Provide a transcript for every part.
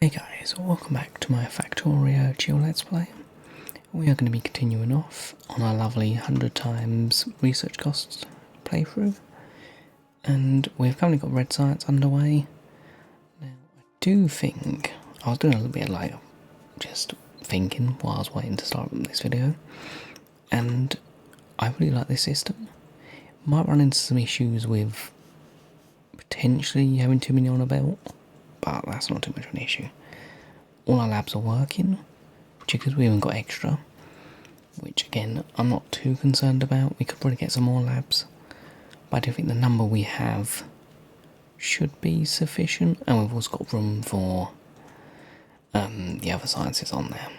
Hey guys, welcome back to my Factorio Chill Let's Play. We are going to be continuing off on our lovely 100 times research costs playthrough. And we've currently got red science underway. Now, I do think, I was doing a little bit like just thinking while I was waiting to start this video. And I really like this system. Might run into some issues with potentially having too many on a belt, but that's not too much of an issue. All our labs are working, because we haven't got extra, which again I'm not too concerned about. We could probably get some more labs, but I do think the number we have should be sufficient, and we've also got room for the other sciences on there,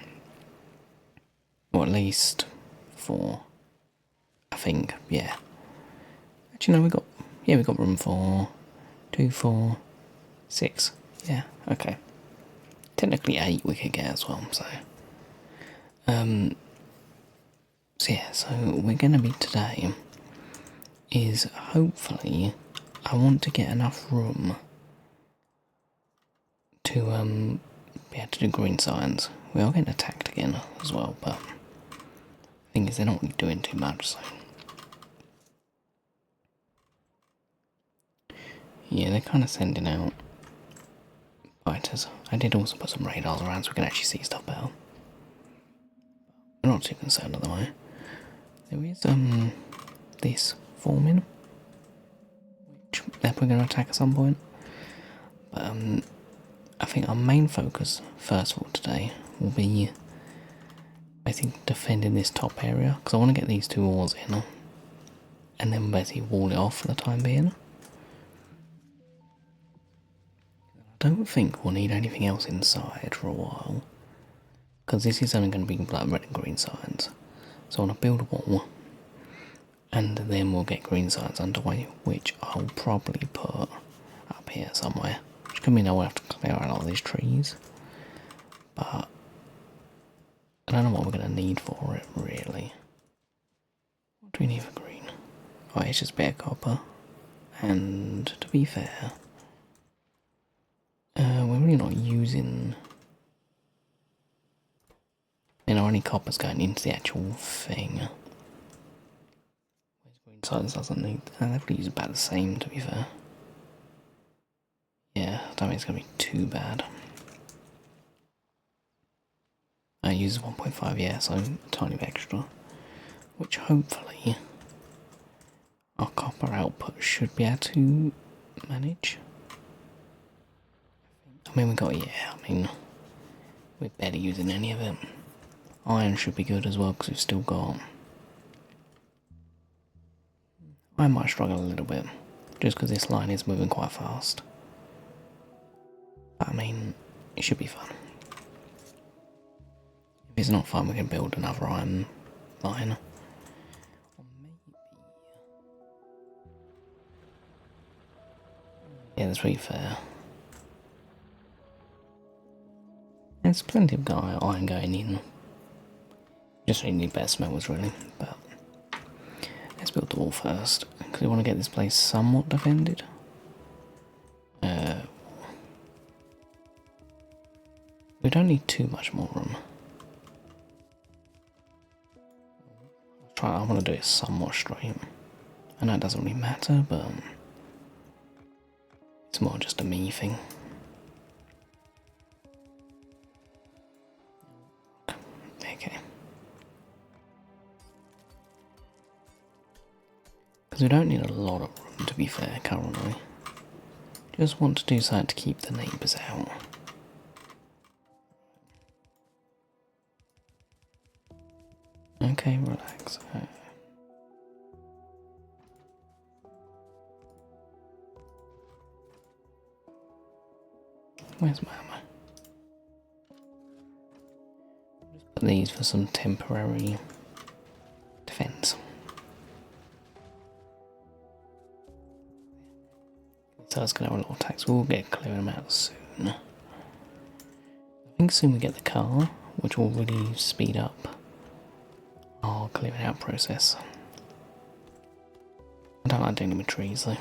or at least for, I think, yeah. Actually, no, we got room for 2, 4, 6. Yeah, okay. Technically 8 we could get as well, so. So yeah, so we're gonna be today is hopefully I want to get enough room to be able to do green science. We are getting attacked again as well, but the thing is they're not really doing too much, so. Yeah, they're kind of sending out fighters. I did also put some radars around so we can actually see stuff better. I'm not too concerned otherwise. There is this forming, which they're probably going to attack at some point. But I think our main focus, first of all today, will be basically defending this top area, because I want to get these 2 ores in, and then basically wall it off for the time being. I don't think we'll need anything else inside for a while, because this is only going to be like red and green signs. So I want to build a wall, and then we'll get green signs underway, which I'll probably put up here somewhere. Which could mean I will have to clear out all these trees, but I don't know what we're going to need for it, really. What do we need for green? Oh, it's just bare copper, and to be fair, we're really not using, any copper's going into the actual thing. Whereas green science doesn't need, and they've got to use about the same, to be fair. Yeah, I don't think it's going to be too bad. I use 1.5, yeah, so a tiny bit extra, which hopefully our copper output should be able to manage. I mean, we're barely using any of it. Iron should be good as well, because we've still got... I might struggle a little bit, just because this line is moving quite fast. But I mean, it should be fun. If it's not fun, we can build another iron line. Or maybe... Yeah, that's pretty fair. There's plenty of iron going in. Just really need better smelters, really, but let's build the wall first, because we want to get this place somewhat defended. We don't need too much more room. I want to do it somewhat straight. I know it doesn't really matter, but it's more just a me thing. Okay. Because we don't need a lot of room, to be fair, currently. Just want to do something to keep the neighbours out. Okay, relax. Where's my ammo? Just put these for some temporary defence. So it's going to have a lot of attacks. We'll get clearing them out soon. I think soon we get the car, which will really speed up our clearing out process. I don't like dealing with trees though.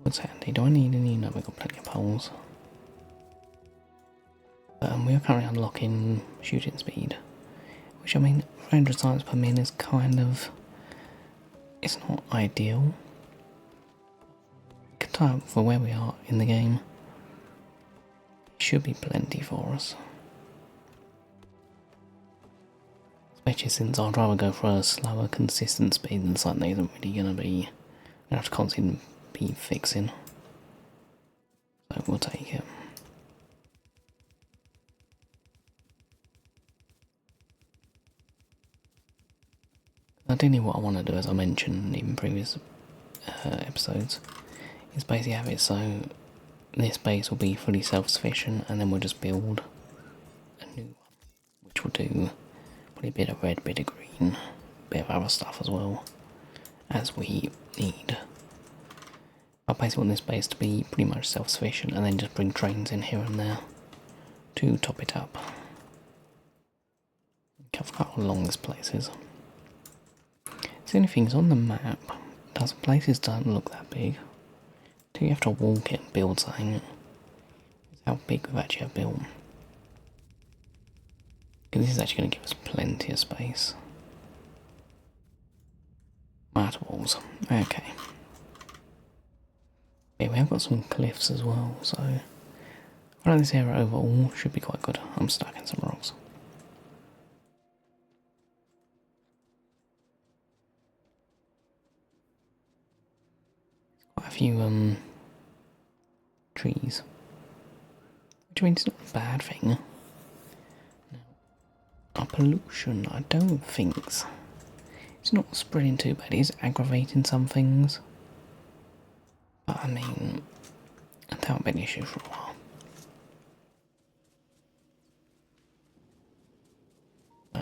What's handy? Do I need any? No, we've got plenty of poles. We are currently unlocking shooting speed, which I mean, 300 times per min is kind of, it's not ideal. Good time for where we are in the game. It should be plenty for us. Especially since I'd rather go for a slower, consistent speed than something that isn't really going to be, have to constantly be fixing. So we'll take it. Ideally what I want to do, as I mentioned in previous episodes, is basically have it so this base will be fully self-sufficient and then we'll just build a new one, which will do probably a bit of red, bit of green, bit of other stuff as well, as we need. I basically want this base to be pretty much self-sufficient and then just bring trains in here and there to top it up. I forgot how long this place is. The only thing is, on the map, places don't look that big. Until you have to walk it and build something. It's how big we've actually built. Because this is actually going to give us plenty of space. Mat walls. Okay. Yeah, we have got some cliffs as well, so I think this area overall should be quite good. I'm stuck in some rocks. Quite a few trees, which means it's not a bad thing. Our pollution, I don't think it's not spreading too bad. It is aggravating some things, but I mean, that hasn't been an issue for a while.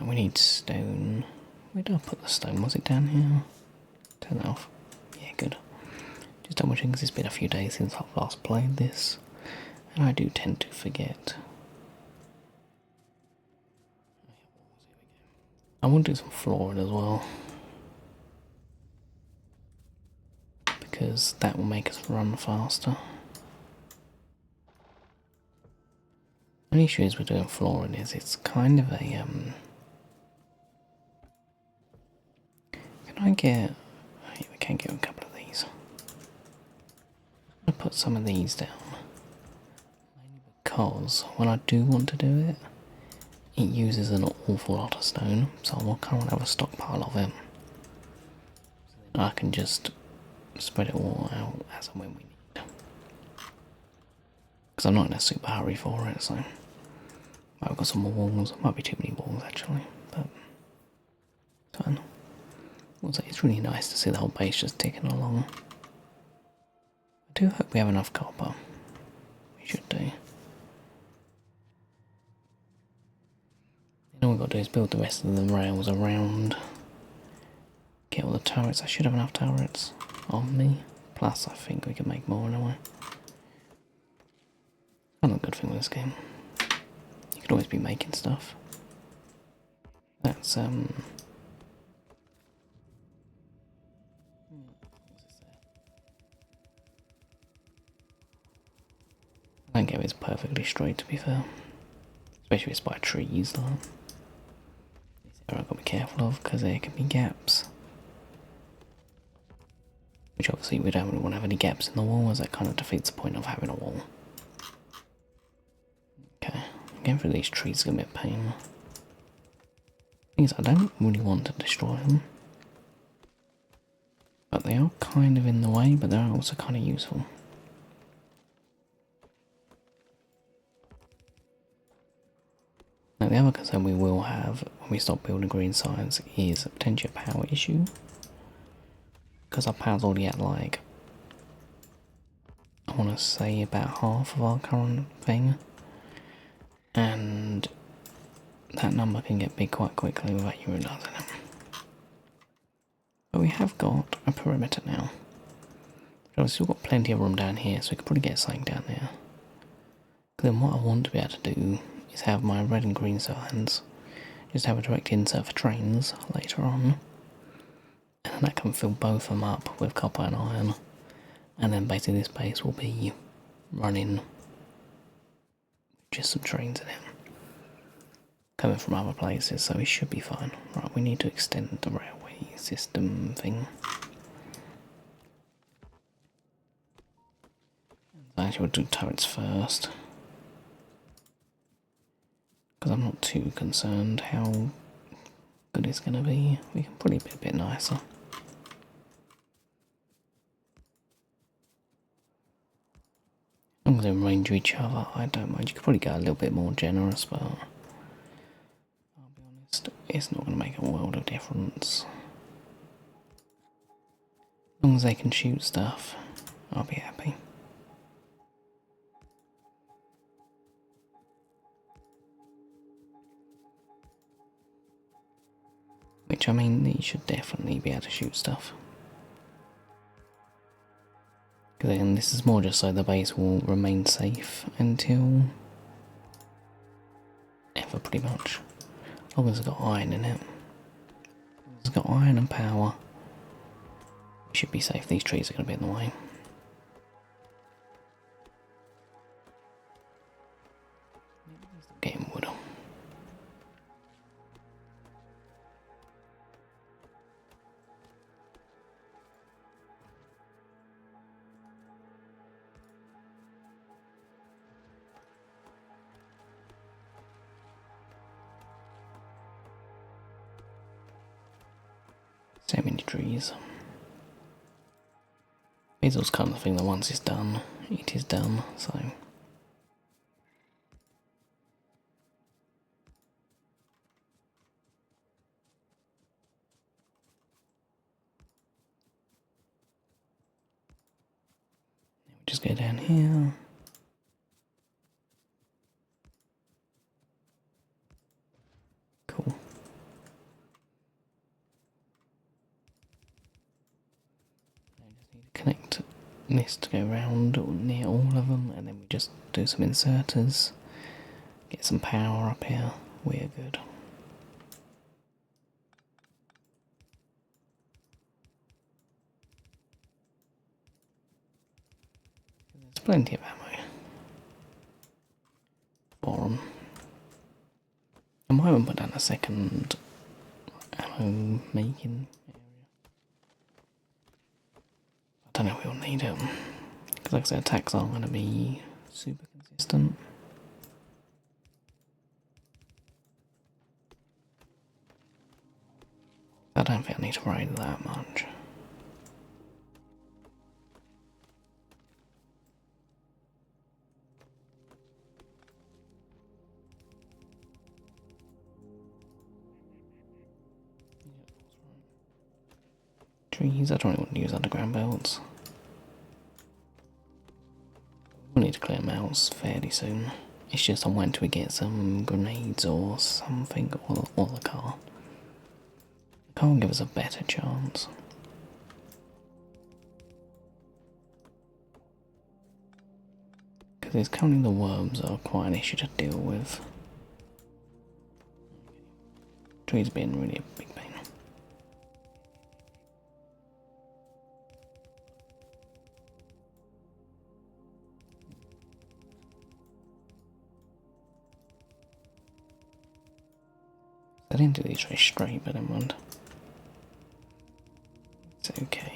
We need stone. Where did I put the stone? Was it down here? Turn that off. Yeah, good. Just double checking because it's been a few days since I've last played this, and I do tend to forget. I want to do some flooring as well, because that will make us run faster. The only issue is with doing flooring is it's kind of a Can I get? Oh, we can get a couple of these. I'm gonna put some of these down, mainly because when I do want to do it, it uses an awful lot of stone, so I can't have a stockpile of it. So I can just spread it all out as and when we need. Because I'm not in a super hurry for it, so I've got some more walls. Might be too many walls actually, but it's fine. Also, it's really nice to see the whole base just ticking along. I do hope we have enough copper. We should do. All we've got to do is build the rest of the rails around. Get all the turrets. I should have enough turrets on me. Plus, I think we can make more anyway. Another good thing with this game. You could always be making stuff. That's I don't get it's perfectly straight, to be fair. Especially if it's by trees, though. This area I've got to be careful of, because there can be gaps. Which obviously we don't really want to have any gaps in the wall, as that kind of defeats the point of having a wall. Okay, getting through these trees is going to be a pain. Thing is, I don't really want to destroy them. But they are kind of in the way, but they're also kind of useful. Now the other concern we will have when we stop building green signs is potentially a power issue. Because our power's already at like, I want to say about half of our current thing. And that number can get big quite quickly without you realising it. But we have got a perimeter now. We've still got plenty of room down here, so we could probably get something down there. Then what I want to be able to do is have my red and green signs, just have a direct insert for trains later on, and then I can fill both of them up with copper and iron, And then basically this base will be running just some trains in it. Coming from other places, so it should be fine. Right, we need to extend the railway system thing. Actually, we'll do turrets first. Because I'm not too concerned how good it's going to be. We can probably be a bit nicer. As long as they range to each other, I don't mind. You could probably get a little bit more generous, but I'll be honest, it's not going to make a world of difference. As long as they can shoot stuff, I'll be happy. Which, I mean, they should definitely be able to shoot stuff. Because again, this is more just so the base will remain safe until ever, pretty much. As long as it's got iron in it. As long as it's got iron and power, we should be safe. These trees are going to be in the way. Getting wood. So many trees. Basil's kind of thing that once it's done, it is done, so. Just go down here. Cool. I just need to connect this to go around near all of them, and then we just do some inserters, get some power up here. We're good. There's plenty of ammo for them. I might even put down a second ammo making area. I don't know if we'll need it, because like I said, attacks aren't going to be super consistent. I don't think I need to worry that much. Trees, I don't really want to use underground belts. We'll need to clear them out fairly soon. It's just I want to get some grenades or something, or the car. The car will give us a better chance. Because it's counting the worms are quite an issue to deal with. Trees being really a big pain. I didn't do these very straight, but never mind. It's okay.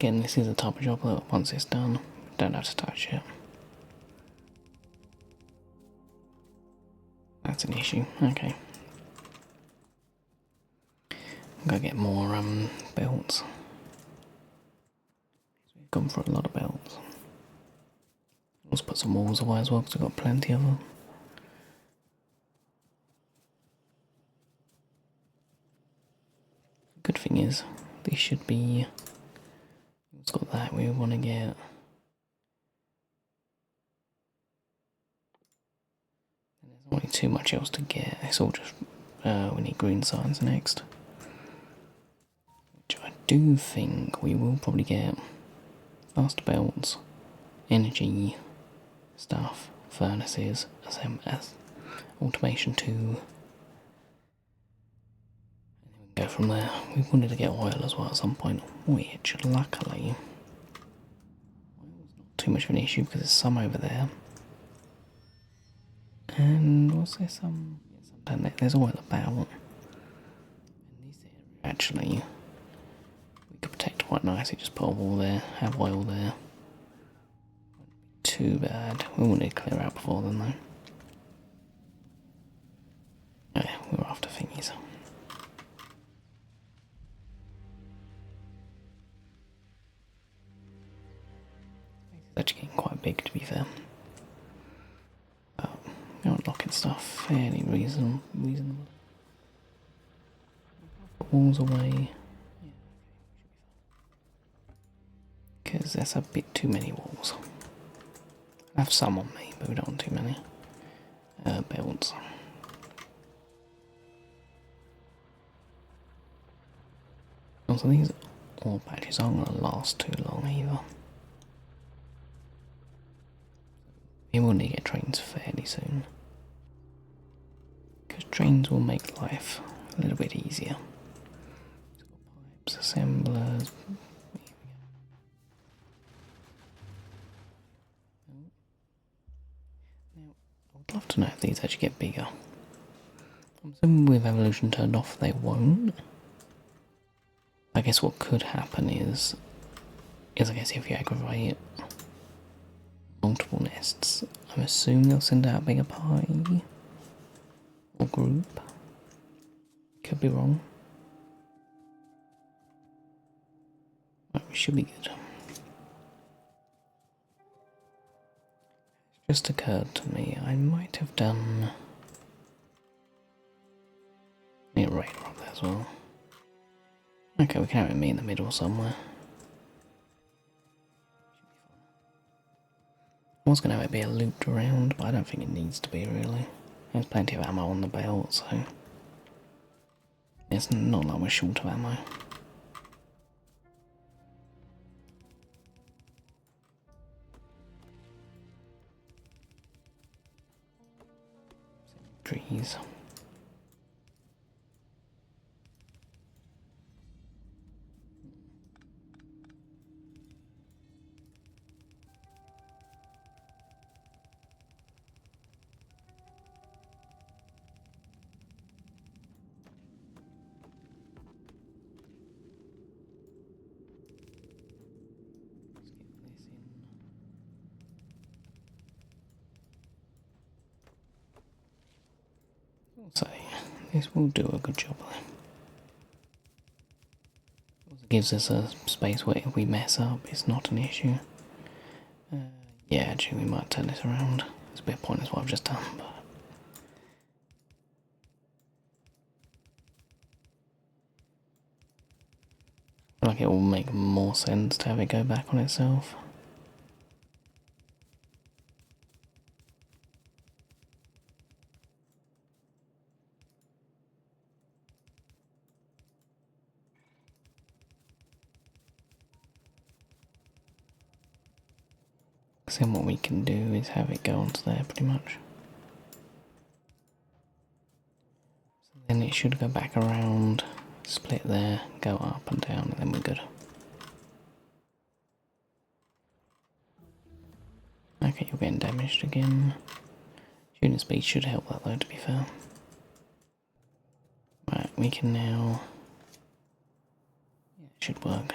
Again, this is a type of job that once it's done, we don't have to touch it. That's an issue. Okay. I'm gonna get more belts. We've gone for a lot of belts. Let's put some walls away as well, because we've got plenty of them. Good thing is, these should be. It's got that we want to get. There's not really too much else to get. It's all just we need green signs next, which I do think we will probably get. Faster belts, energy stuff, furnaces, SMS, automation 2. And then we can go from there. We wanted to get oil as well at some point, which luckily not too much of an issue because there's some over there. And was there some? Yeah, some down there. There's oil about. And this area actually we could protect quite nicely. Just put a wall there, have oil there. Too bad. We wanted to clear out before then though. Yeah, we were after thingies. It's actually getting quite big to be fair. But we're unlocking stuff fairly reasonable. Put walls away. Because there's a bit too many walls. I have some on me, but we don't want too many. Builds. Also, these ore patches aren't going to last too long either. We will need to get trains fairly soon. Because trains will make life a little bit easier. Pipes, assemblers. Now, I would love to know if these actually get bigger. I'm assuming with evolution turned off they won't. I guess what could happen is I guess if you aggravate multiple nests, I'm assuming they'll send out a bigger party or group. Could be wrong. Right, we should be good. It's just occurred to me I might have done a radar up there as well. Okay, we can have it me in the middle somewhere. I was going to have it be a looped around, but I don't think it needs to be really. There's plenty of ammo on the belt, so it's not like we're short of ammo. Trees. So, this will do a good job there. It gives us a space where if we mess up, it's not an issue. Yeah, actually, we might turn this around. It's a bit pointless what I've just done, but. I feel like it will make more sense to have it go back on itself. So what we can do is have it go onto there pretty much. So then it should go back around, split there, go up and down, and then we're good. Okay, you're getting damaged again. Shooting speed should help that though, to be fair. Right, we can now... Yeah, it should work.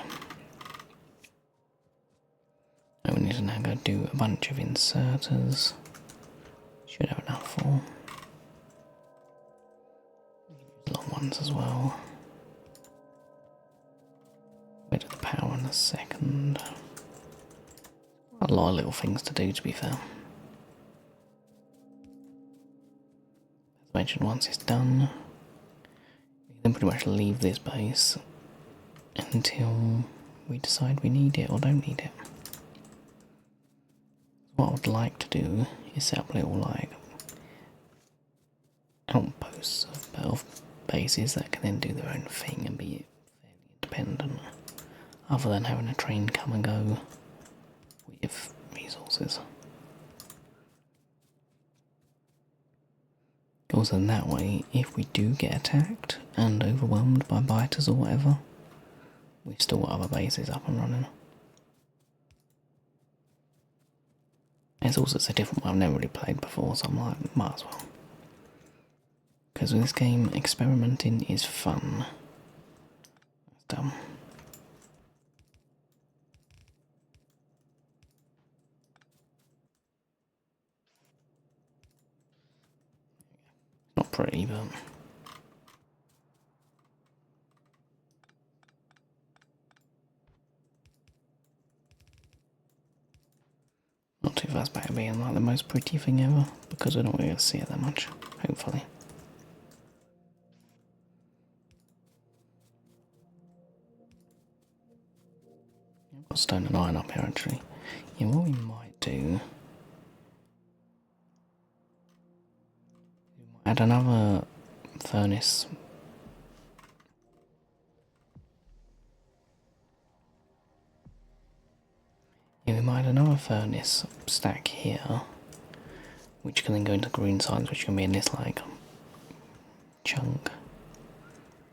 We need to now go do a bunch of inserters. Should have enough for. Long ones as well. Bit of the power in a second. A lot of little things to do, to be fair. As I mentioned, once it's done, we can pretty much leave this base until we decide we need it or don't need it. What I would like to do is set up little like outposts of bases that can then do their own thing and be fairly independent, other than having a train come and go with resources. Also, in that way, if we do get attacked and overwhelmed by biters or whatever, we've still got other bases up and running. It's also a different one I've never really played before, so I'm like, might as well. Because with this game, experimenting is fun. That's dumb. Not pretty, but... not too fast about it being like the most pretty thing ever, because we don't really see it that much, hopefully. I've got stone and iron up here actually. Yeah, what we might do... we might add another furnace. Yeah, we might add another furnace stack here, which can then go into green signs, which can be in this like chunk.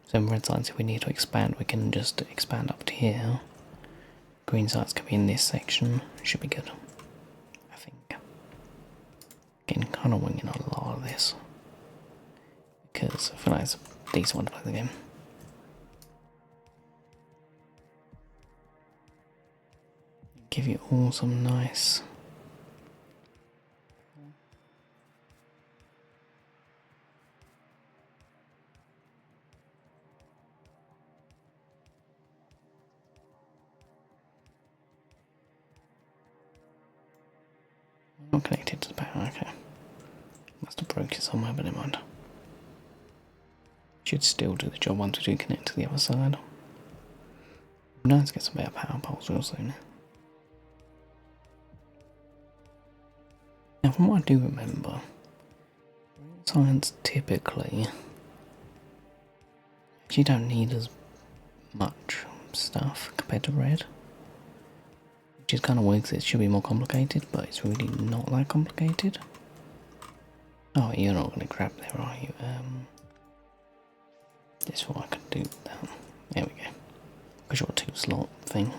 So in red signs, if we need to expand, we can just expand up to here. Green sites can be in this section. Should be good, I think. Again, kind of winging a lot of this because I feel like it's a decent one to play the game. Give you all some nice. Not connected to the power, okay. Must have broke it somewhere, but never mind. Should still do the job once we do connect to the other side. Nice to get some better power poles real soon. Now, from what I do remember, science typically you don't need as much stuff compared to red, which is kind of weird because it should be more complicated, but it's really not that complicated. Oh, you're not going to grab there, are you? This one I could do that. There we go. Because you're a 2-slot thing.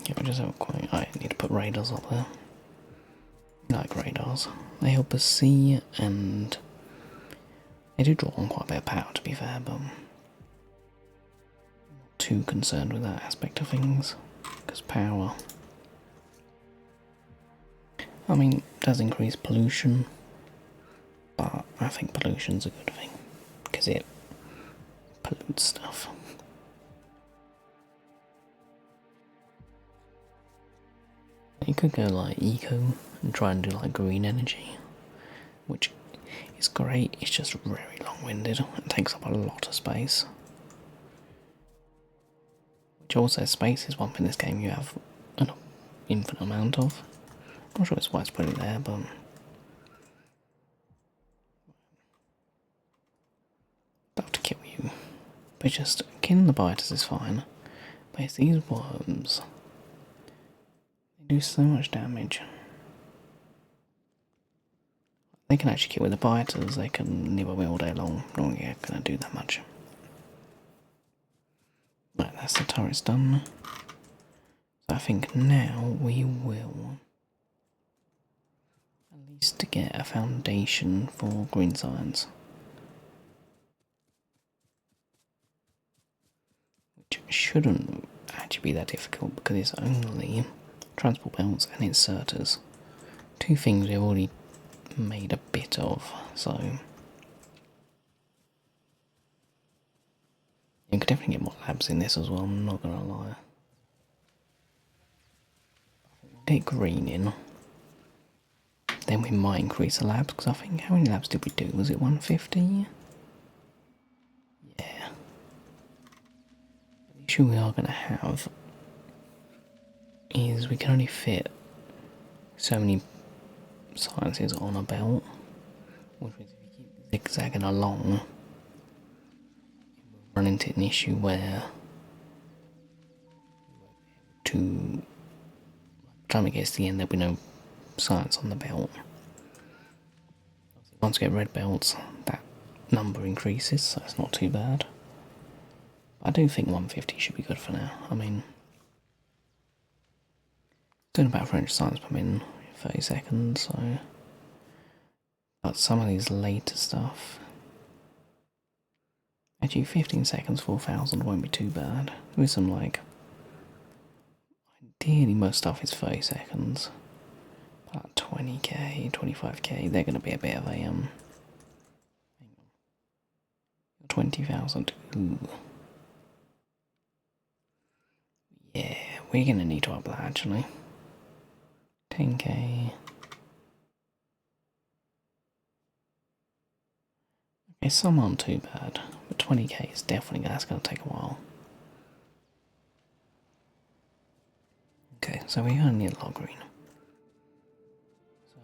Yeah, I just have quite. I need to put radars up there. I like radars. They help us see, and they do draw on quite a bit of power, to be fair, but I'm not too concerned with that aspect of things. Because power, I mean, does increase pollution, but I think pollution's a good thing because it pollutes stuff. You could go like eco and try and do like green energy, which is great, it's just very long-winded and takes up a lot of space. Which also, space is one thing in this game you have an infinite amount of. I'm not sure it's why it's put it there, but... about to kill you. But just killing the biters is fine. But it's these worms. They do so much damage. They can actually kill with the biters, they can live away all day long. Not really gonna do that much. Right, that's the turrets done. So I think now we will at least get a foundation for green science. Which shouldn't actually be that difficult because it's only transport belts and inserters. Two things we've already made a bit of, so you could definitely get more labs in this as well, I'm not gonna lie. Get green in, then we might increase the labs, because I think, how many labs did we do? Was it 150? Yeah. The issue we are going to have is we can only fit so many sciences on a belt, which means if you keep zigzagging along, we'll run into an issue where to time it gets to the end, there'll be no science on the belt. Once you get red belts, that number increases, so it's not too bad. I do think 150 should be good for now. I mean, doing about 300 science per minute, 30 seconds, so. But some of these later stuff. Actually, 15 seconds, 4,000 won't be too bad. With some, like. Ideally, most stuff is 30 seconds. But 20k, 25k, they're going to be a bit of a. 20,000. Ooh. Yeah, we're going to need to up that actually. 10k. Okay, some aren't too bad, but 20k is definitely that's going to take a while. Okay, so we're going to need a lot of green. So,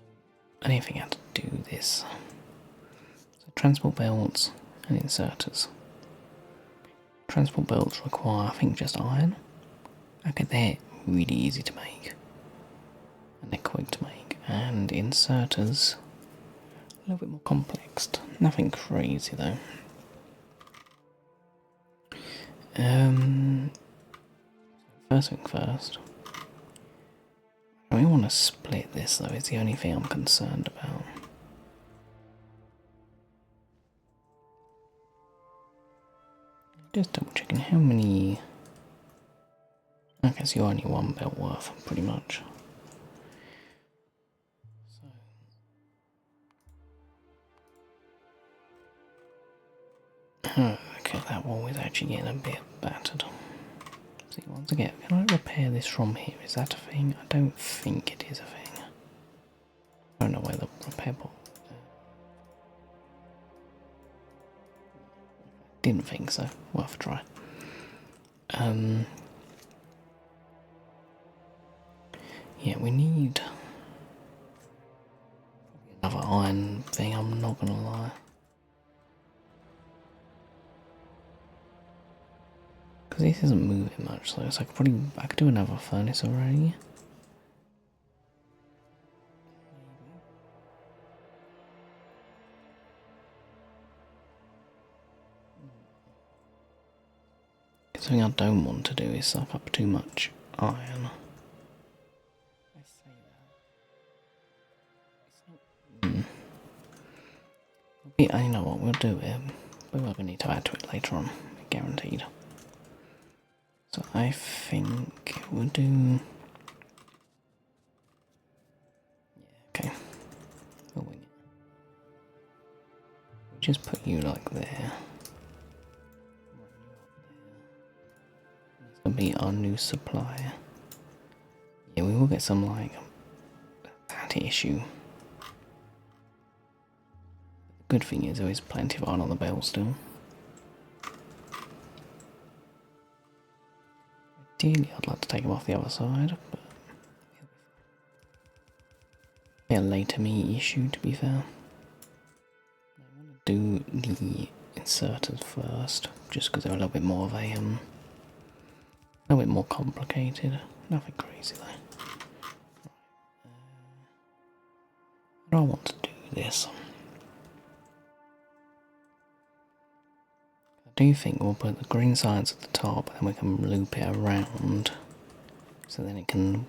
I don't think I have to do this. So, transport belts and inserters. Transport belts require, I think, just iron. Okay, they're really easy to make. And they're quick to make. And inserters, a little bit more complex. Nothing crazy though. First thing first. I really want to split this though, it's the only thing I'm concerned about. Just double checking how many. Okay, so you're only one belt worth, pretty much. So. Okay, that wall is actually getting a bit battered. See, once again, can I repair this from here? Is that a thing? I don't think it is a thing. I don't know where the repair bot. Didn't think so. Worth a try. Yeah, we need another iron thing, I'm not gonna lie. Because this isn't moving much, so it's like I could do another furnace already. Something I don't want to do is suck up too much iron. I say that. It's not. Yeah, you know what, we'll do it. But we're going to need to add to it later on, guaranteed. So I think we'll do. Yeah, okay. We'll wing it. We'll just put you like there. That's gonna be our new supplier. Yeah, we will get some like that issue. The good thing is there is plenty of iron on the belt still. Ideally, I'd like to take them off the other side, but it'll be a later me issue to be fair. I want to do the inserters first, just because they're a little bit more of a little bit more complicated. Nothing crazy though. How do I want to do this? I do think we'll put the green sides at the top and then we can loop it around so then it can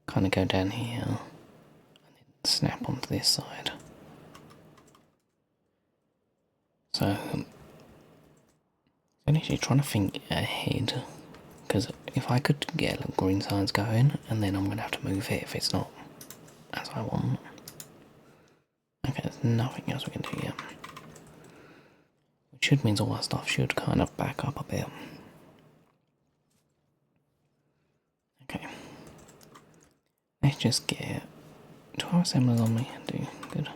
kind of go down here and then snap onto this side. So I'm actually trying to think ahead, because if I could get little green signs going and then I'm going to have to move it if it's not as I want. Okay, there's nothing else we can do yet. Which should mean all our stuff should kind of back up a bit. Okay. Let's just get 12 assemblers on me. Do good.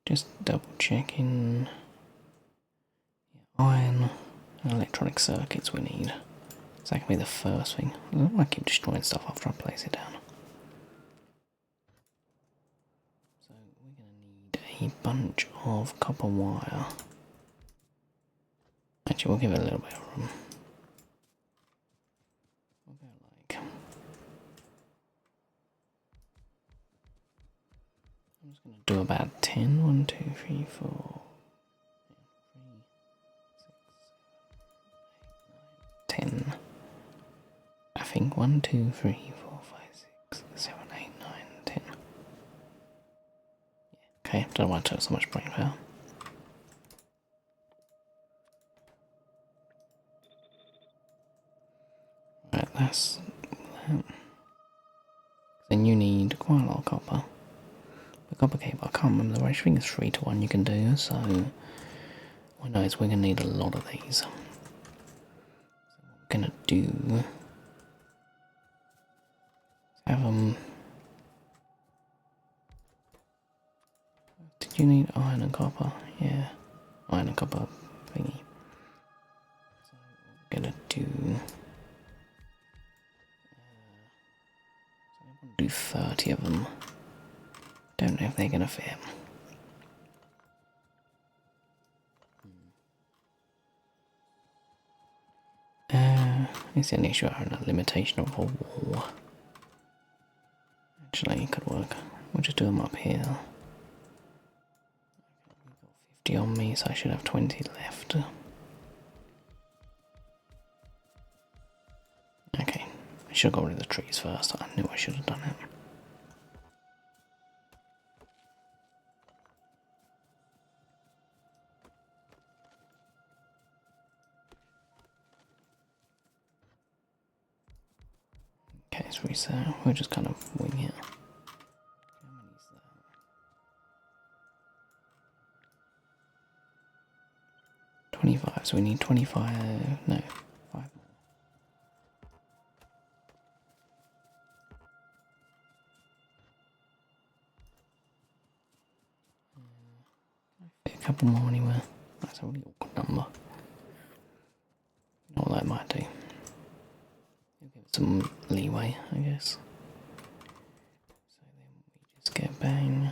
Just double checking. Iron and electronic circuits we need. So that can be the first thing. I don't want to keep destroying stuff after I place it down. So we're going to need a bunch of copper wire. Actually, we'll give it a little bit of room. We'll go like 10. 1, 2, 3, 4, 10. I think 1, 2, 3, 4, 5, 6, 7, 8, 9, 10. Okay, don't know why I took so much brain power. Right, that's that. Then you need quite a lot of copper. The copper cable, I can't remember the ratio. I think it's 3 to 1 you can do, so who knows, we're going to need a lot of these. So what we're going to do is have them. Did you need iron and copper? Yeah, iron and copper thingy. So what we're going to do. So I want to do 30 of them. Don't know if they're going to fit. It's an issue having a limitation of a wall. Actually, it could work. We'll just do them up here. We've got 50 on me, so I should have 20 left. Okay, I should have got rid of the trees first. I knew I should have done it. Okay, so we'll just kind of wing it. How many is that? 25, so we need 25, no, 5 more. A couple more anywhere. That's a really awkward number. You know what that might do. Give it some leeway, I guess. So then we just get bang.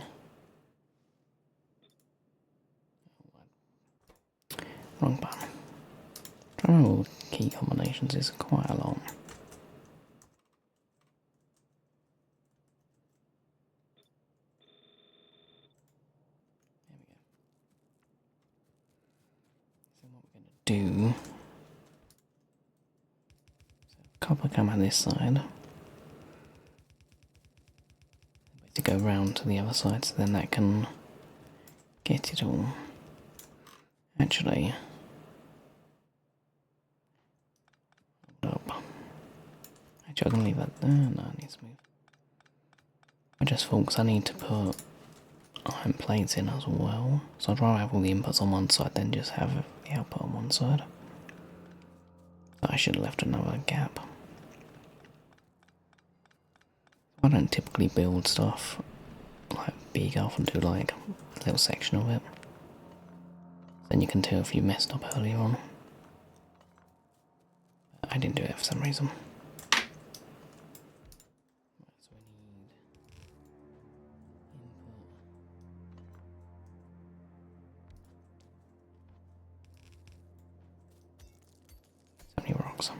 Wrong button. Trying to remember all the key combinations is quite a lot. There we go. So what we're going to do. So copper come on this side. To go round to the other side, so then that can get it all. Actually, hold up. Actually, I'm gonna leave that there. No, it needs to move. I just thought because I need to put iron plates in as well, so I'd rather have all the inputs on one side than just have the output on one side. So I should have left another gap. I don't typically build stuff like big, I often do like a little section of it. Then you can tell if you messed up earlier on. I didn't do it for some reason. Right, so we need input. So many rocks.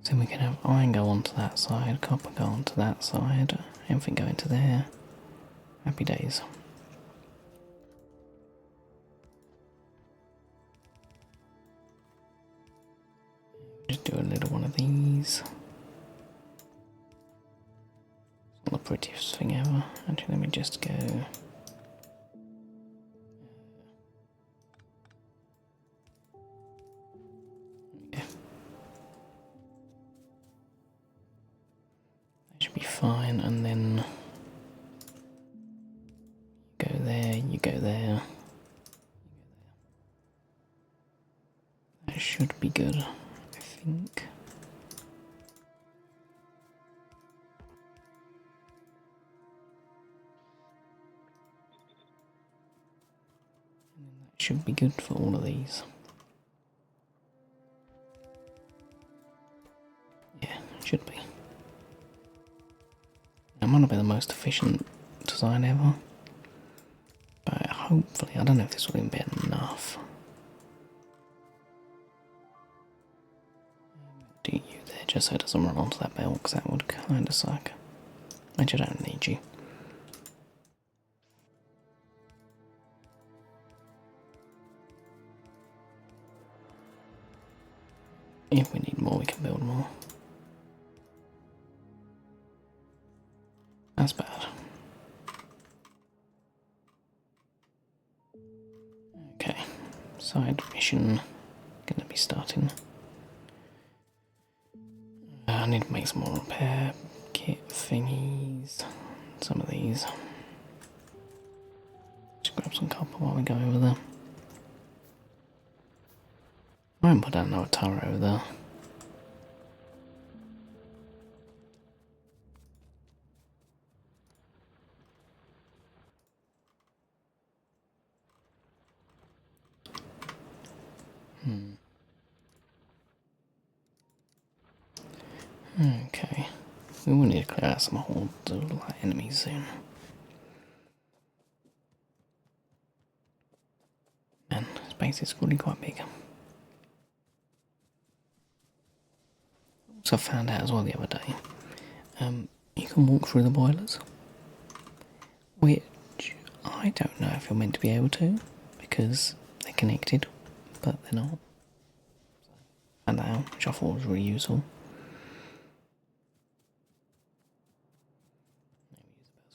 So we can have iron go onto that side, copper go onto that side, everything go into there. Happy days. Just do a little one of these. It's not the prettiest thing ever. Actually, let me just go. Should be fine, and then go there, you go there. That should be good, I think. And then that should be good for all of these. Yeah, it should be. It might not be the most efficient design ever, but hopefully, I don't know if this will even be enough. there just so it doesn't run onto that belt, because that would kind of suck. I just don't need you. If we need more, we can build more. That's bad. Okay, side mission gonna be starting. I need to make some more repair kit thingies. Some of these. Just grab some copper while we go over there. I won't put down another turret over there. Okay. We will need to clear out some hordes of enemies soon. Man, this base is really quite big. Also found out as well the other day, you can walk through the boilers, which I don't know if you're meant to be able to, because they're connected, but they're not. And now, which I thought was really useful.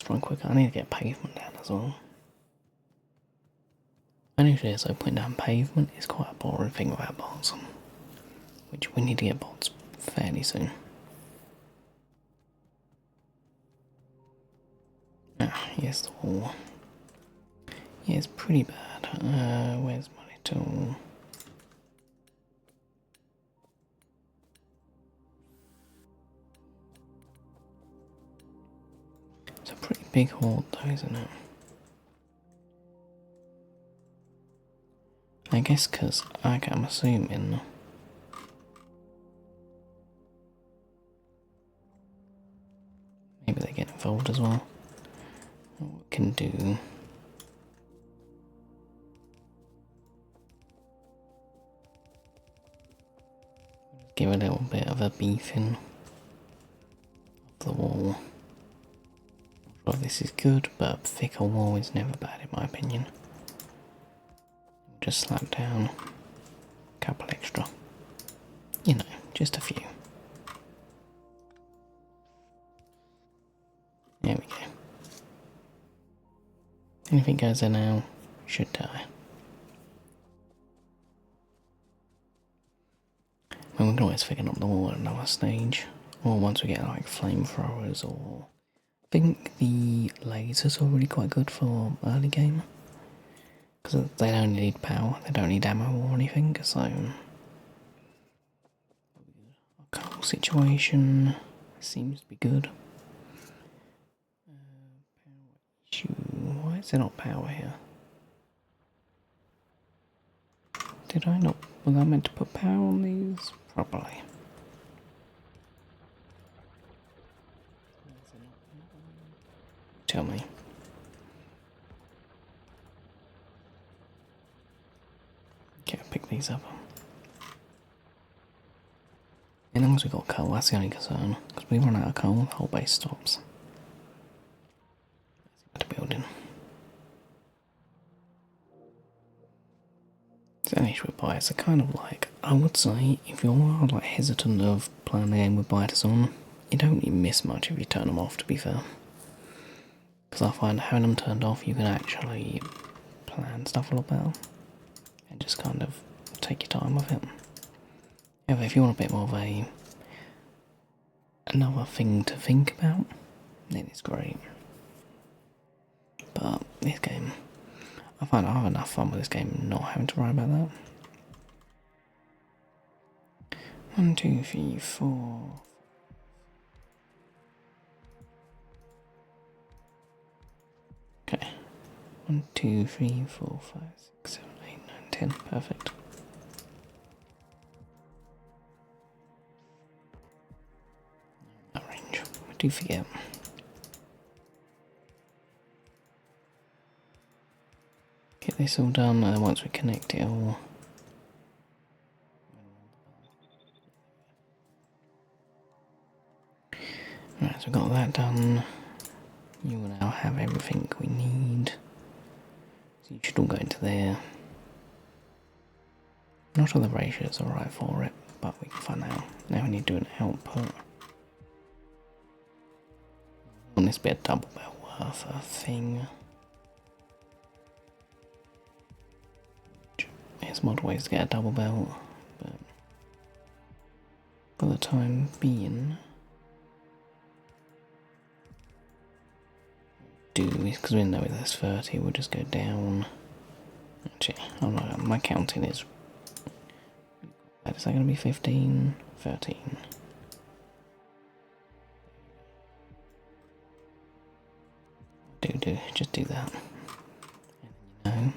Run quicker. I need to get pavement down as well. Usually, so putting down pavement is quite a boring thing without bots, which we need to get bots fairly soon. Ah, yes, the wall. Yeah, it's pretty bad. Where's my little... It's a pretty big horde though, isn't it? I guess because I'm assuming maybe they get involved as well. What we can do... give a little bit of a beefing of the wall. Not sure if this is good, but a thicker wall is never bad in my opinion. Just slap down a couple extra. You know, just a few. There we go. Anything goes there now, should die. Well, we can always figure up the wall at another stage, or once we get like flamethrowers, or I think the lasers are really quite good for early game, because they don't need power, they don't need ammo or anything, so our coal situation seems to be good. Power issue, why is there not power here? Did I not, was I meant to put power on these? Probably. Tell me. Okay, I'll pick these up. As long as we got coal, that's the only concern. Because we run out of coal, the whole base stops. Let's go to building. The only issue with bias are kind of like, I would say, if you're like hesitant of playing the game with bias on, you don't really miss much if you turn them off, to be fair. Because I find having them turned off, you can actually plan stuff a lot better. And just kind of take your time with it. Yeah, but if you want a bit more of another thing to think about, then it's great. But this game, I find I have enough fun with this game not having to worry about that. 1, 2, 3, 4. Okay. 1, 2, 3, 4, 5, 6, 7, 8, 9, 10. Perfect. That range. I do forget. Get this all done, and once we connect it all. Right, so we've got that done. You will now have everything we need. So you should all go into there. Not all the ratios are right for it, but we can find out. Now we need to do an output. On this bit of double bell worth a thing. There's mod ways to get a double belt, but for the time being, because we know there's 30, we'll just go down. Actually, I'm not, my counting is that going to be 15, 13. Just do that. And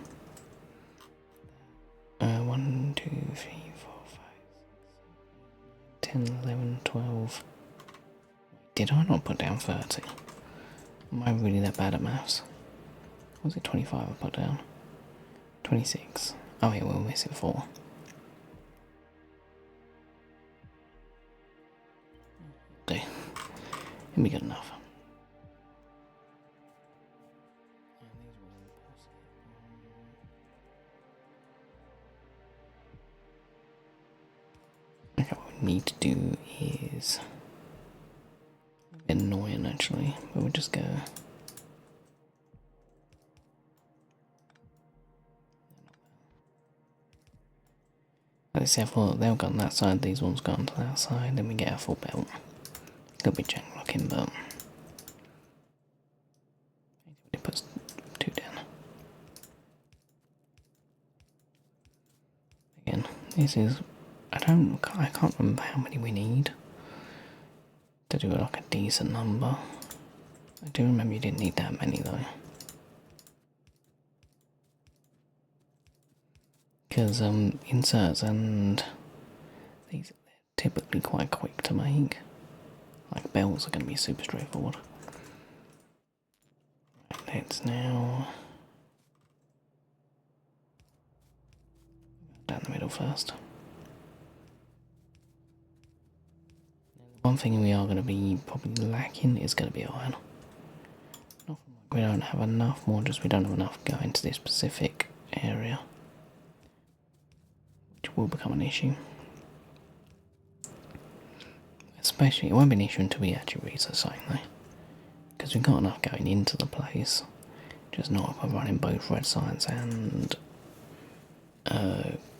you know, 1, 2, 3, 4, 5, 10, 11, 12. Did I not put down 30? Am I really that bad at maths? Was it 25 I put down? 26. Oh yeah, we'll miss it 4. Do. It'll be good enough. Okay, what we need to do is a bit annoying actually, but we'll just go. Like I said, they'll go on that side, these ones go on to that side, then we get a full belt. It'll be jank looking, but it puts 2 down. Again, this is I can't remember how many we need to do like a decent number. I do remember you didn't need that many though. Because inserts and these are typically quite quick to make. Like belts are going to be super straightforward. Right, let's now down the middle first. One thing we are going to be probably lacking is going to be iron. Not like we don't have enough, more just we don't have enough going to this specific area, which will become an issue. Especially, it won't be an issue until we actually research something though, because we've got enough going into the place, just not if we're running both red signs and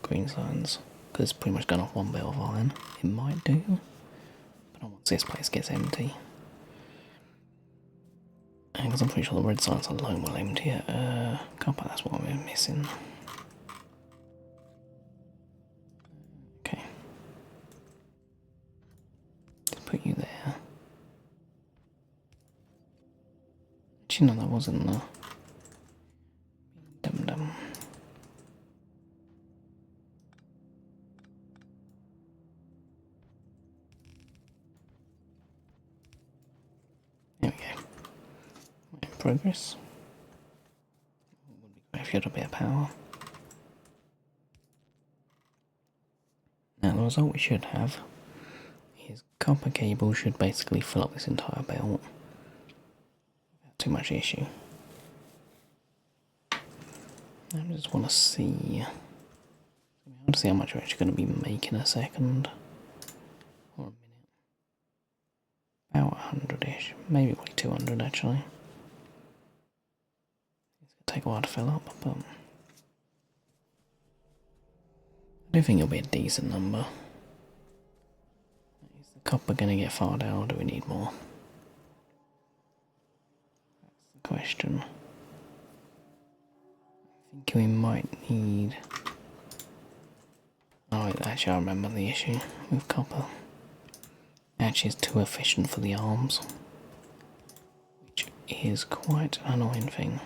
green signs, because it's pretty much gone off one bit of iron. It might do, but not once this place gets empty. And because I'm pretty sure the red signs alone will empty it. Copper, that's what we're missing. Okay. Just put you there. Actually, no, that wasn't the dum-dum. There we go. In progress. Would be great if you had a bit of power. Now the result we should have is copper cable should basically fill up this entire belt without too much issue. I just want to see. I want to see how much we're actually going to be making a second. Or a minute. About 100-ish. Maybe probably 200 actually. It's going to take a while to fill up, but I do think it'll be a decent number. Is the copper going to get far down or do we need more? That's the question. I think we might need... Oh, actually I remember the issue with copper. Actually it's too efficient for the arms, which is quite an annoying thing.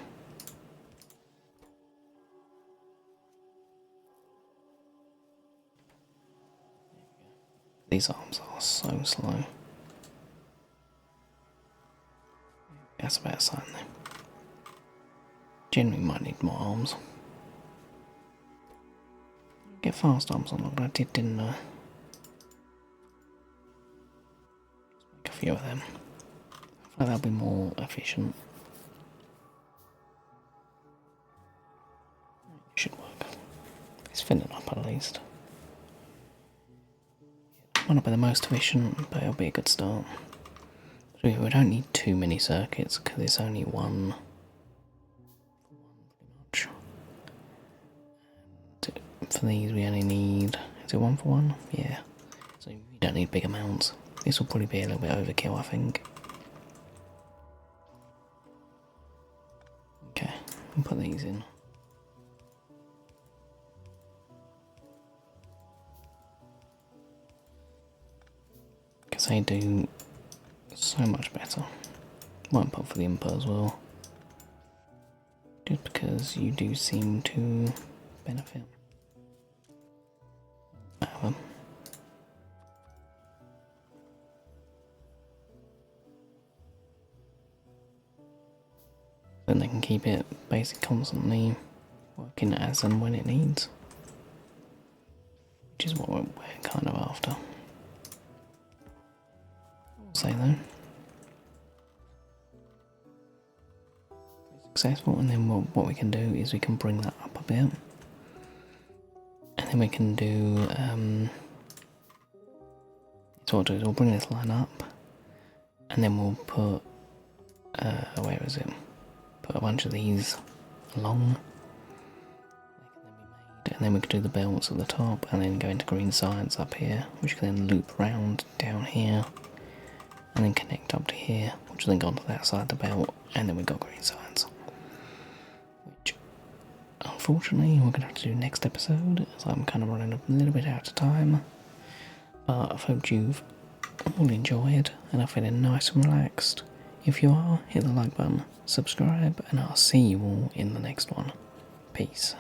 These arms are so slow. That's about a sign there. Generally might need more arms. Get fast arms on, but I didn't just make a few of them. like that'll be more efficient. Should work. It's filling up at least. Might not be the most efficient, but it'll be a good start. So we don't need too many circuits because it's only one. Pretty much. For these, we only need. Is it 1 for 1? Yeah. So we don't need big amounts. This will probably be a little bit overkill, I think. Okay, I'll put these in. Because they do so much better. Might put for the input as well. Just because you do seem to benefit out of them. Then they can keep it basically constantly working as and when it needs. Which is what we're kind of after. I'll say though. Successful, and then what we can do is we can bring that up a bit. And then we can do, so what we'll do is we'll bring this line up, and then we'll put, where is it? Put a bunch of these along. And then we can do the belts at the top, and then go into green science up here, which can then loop round down here, and then connect up to here, which will then go onto that side of the belt, and then we've got green science. Which, unfortunately, we're going to have to do next episode, as I'm kind of running a little bit out of time. But I've hoped you've all enjoyed, and are feeling nice and relaxed. If you are, hit the like button, subscribe, and I'll see you all in the next one. Peace.